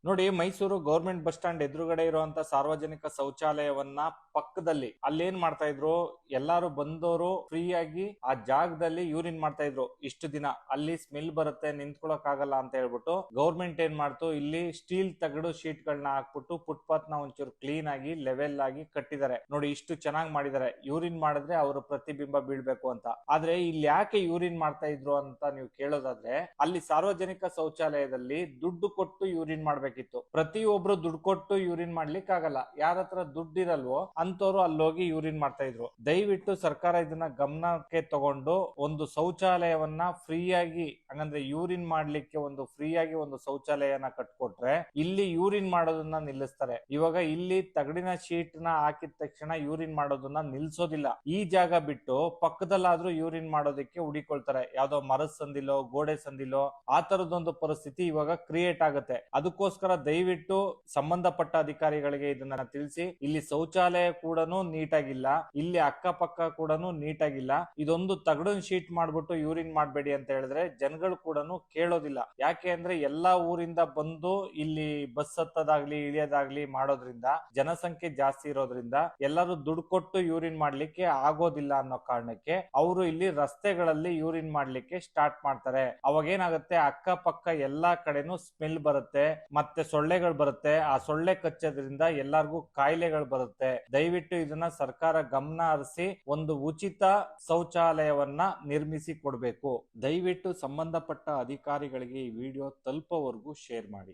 ನೋಡಿ, Mysuru government bus stand ಎದುರುಗಡೆ ಇರುವಂತ ಸಾರ್ವಜನಿಕ ಶೌಚಾಲಯವನ್ನ ಪಕ್ಕದಲ್ಲಿ ಅಲ್ಲೇನ್ ಮಾಡ್ತಾ ಇದ್ರು, ಎಲ್ಲಾರು ಬಂದವರು ಫ್ರೀ ಆಗಿ ಆ ಜಾಗದಲ್ಲಿ ಯೂರಿನ್ ಮಾಡ್ತಾ ಇದ್ರು. ಇಷ್ಟು ದಿನ ಅಲ್ಲಿ ಸ್ಮೆಲ್ ಬರುತ್ತೆ, ನಿಂತ್ಕೊಳಕ್ ಆಗಲ್ಲ ಅಂತ ಹೇಳ್ಬಿಟ್ಟು ಗೌರ್ಮೆಂಟ್ ಏನ್ ಮಾಡ್ತು, ಇಲ್ಲಿ ಸ್ಟೀಲ್ ತಗಡು ಶೀಟ್ ಗಳನ್ನ ಹಾಕ್ಬಿಟ್ಟು ಫುಟ್ಪಾತ್ ನ ಒಂಚೂರು ಕ್ಲೀನ್ ಆಗಿ ಲೆವೆಲ್ ಆಗಿ ಕಟ್ಟಿದ್ದಾರೆ. ನೋಡಿ, ಇಷ್ಟು ಚೆನ್ನಾಗಿ ಮಾಡಿದ್ದಾರೆ. ಯೂರಿನ್ ಮಾಡಿದ್ರೆ ಅವರು ಪ್ರತಿಬಿಂಬ ಬೀಳ್ಬೇಕು ಅಂತ. ಆದ್ರೆ ಇಲ್ಲಿ ಯಾಕೆ ಯೂರಿನ್ ಮಾಡ್ತಾ ಇದ್ರು ಅಂತ ನೀವು ಕೇಳೋದಾದ್ರೆ, ಅಲ್ಲಿ ಸಾರ್ವಜನಿಕ ಶೌಚಾಲಯದಲ್ಲಿ ದುಡ್ಡು ಕೊಟ್ಟು ಯೂರಿನ್ ಮಾಡ್ಬೇಕಿತ್ತು. ಪ್ರತಿಯೊಬ್ರು ದುಡ್ಡು ಕೊಟ್ಟು ಯೂರಿನ್ ಮಾಡ್ಲಿಕ್ಕೆ ಆಗಲ್ಲ. ಯಾರ ಹತ್ರ ದುಡ್ಡು ಇರಲ್ವೋ ಅಂತವ್ರು ಅಲ್ಲೋಗಿ ಯೂರಿನ್ ಮಾಡ್ತಾ ಇದ್ರು. ದಯವಿಟ್ಟು ಸರ್ಕಾರ ಇದನ್ನ ಗಮನಕ್ಕೆ ತಗೊಂಡು ಒಂದು ಶೌಚಾಲಯವನ್ನ ಫ್ರೀಯಾಗಿ, ಹಂಗಂದ್ರೆ ಯೂರಿನ್ ಮಾಡ್ಲಿಕ್ಕೆ ಒಂದು ಫ್ರೀಯಾಗಿ ಒಂದು ಶೌಚಾಲಯನ ಕಟ್ಕೊಟ್ರೆ ಇಲ್ಲಿ ಯೂರಿನ್ ಮಾಡೋದನ್ನ ನಿಲ್ಲಿಸ್ತಾರೆ. ಇವಾಗ ಇಲ್ಲಿ ತಗಡಿನ ಶೀಟ್ ನ ಹಾಕಿದ ತಕ್ಷಣ ಯೂರಿನ್ ಮಾಡೋದನ್ನ ನಿಲ್ಸೋದಿಲ್ಲ. ಈ ಜಾಗ ಬಿಟ್ಟು ಪಕ್ಕದಲ್ಲಾದ್ರೂ ಯೂರಿನ್ ಮಾಡೋದಕ್ಕೆ ಹುಡಿಕೊಳ್ತಾರೆ. ಯಾವ್ದೋ ಮರದ ಸಂದಿಲೋ ಗೋಡೆ ಸಂದಿಲೋ ಆ ತರದೊಂದು ಪರಿಸ್ಥಿತಿ ಇವಾಗ ಕ್ರಿಯೇಟ್ ಆಗುತ್ತೆ. ಅದಕ್ಕೋಸ್ಕರ ದಯವಿಟ್ಟು ಸಂಬಂಧಪಟ್ಟ ಅಧಿಕಾರಿಗಳಿಗೆ ಇದನ್ನ ತಿಳಿಸಿ. ಇಲ್ಲಿ ಶೌಚಾಲಯ ಕೂಡ ನೀಟಾಗಿಲ್ಲ, ಇಲ್ಲಿ ಅಕ್ಕಪಕ್ಕ ಕೂಡ ನೀಟಾಗಿಲ್ಲ. ಇದೊಂದು ತಗಡಿನ ಶೀಟ್ ಮಾಡ್ಬಿಟ್ಟು ಯೂರಿನ್ ಮಾಡ್ಬೇಡಿ ಅಂತ ಹೇಳಿದ್ರೆ ಜನಗಳು ಕೂಡ ಕೇಳೋದಿಲ್ಲ. ಯಾಕೆ ಅಂದ್ರೆ ಎಲ್ಲಾ ಊರಿಂದ ಬಂದು ಇಲ್ಲಿ ಬಸ್ ಹತ್ತದಾಗ್ಲಿ ಇಳಿಯೋದಾಗ್ಲಿ ಮಾಡೋದ್ರಿಂದ, ಜನಸಂಖ್ಯೆ ಜಾಸ್ತಿ ಇರೋದ್ರಿಂದ ಎಲ್ಲರೂ ದುಡ್ಡು ಕೊಟ್ಟು ಯೂರಿನ್ ಮಾಡ್ಲಿಕ್ಕೆ ಆಗೋದಿಲ್ಲ ಅನ್ನೋ ಕಾರಣಕ್ಕೆ ಅವರು ಇಲ್ಲಿ ರಸ್ತೆಗಳಲ್ಲಿ ಯೂರಿನ್ ಮಾಡ್ಲಿಕ್ಕೆ ಸ್ಟಾರ್ಟ್ ಮಾಡ್ತಾರೆ. ಅವಾಗ ಏನಾಗುತ್ತೆ, ಅಕ್ಕಪಕ್ಕ ಎಲ್ಲಾ ಕಡೆನೂ ಸ್ಮೆಲ್ ಬರುತ್ತೆ, ಮತ್ತೆ ಸೊಳ್ಳೆಗಳು ಬರುತ್ತೆ. ಆ ಸೊಳ್ಳೆ ಕಚ್ಚೋದ್ರಿಂದ ಎಲ್ಲಾರ್ಗೂ ಕಾಯಿಲೆಗಳು ಬರುತ್ತೆ. ದಯವಿಟ್ಟು ಇದನ್ನ ಸರ್ಕಾರ ಗಮನ ಹರಿಸಿ ಒಂದು ಉಚಿತ ಶೌಚಾಲಯವನ್ನ ನಿರ್ಮಿಸಿ ಕೊಡ್ಬೇಕು. ದಯವಿಟ್ಟು ಸಂಬಂಧಪಟ್ಟ ಅಧಿಕಾರಿಗಳಿಗೆ ಈ ವಿಡಿಯೋ ತಲುಪೋವರೆಗೂ ಶೇರ್ ಮಾಡಿ.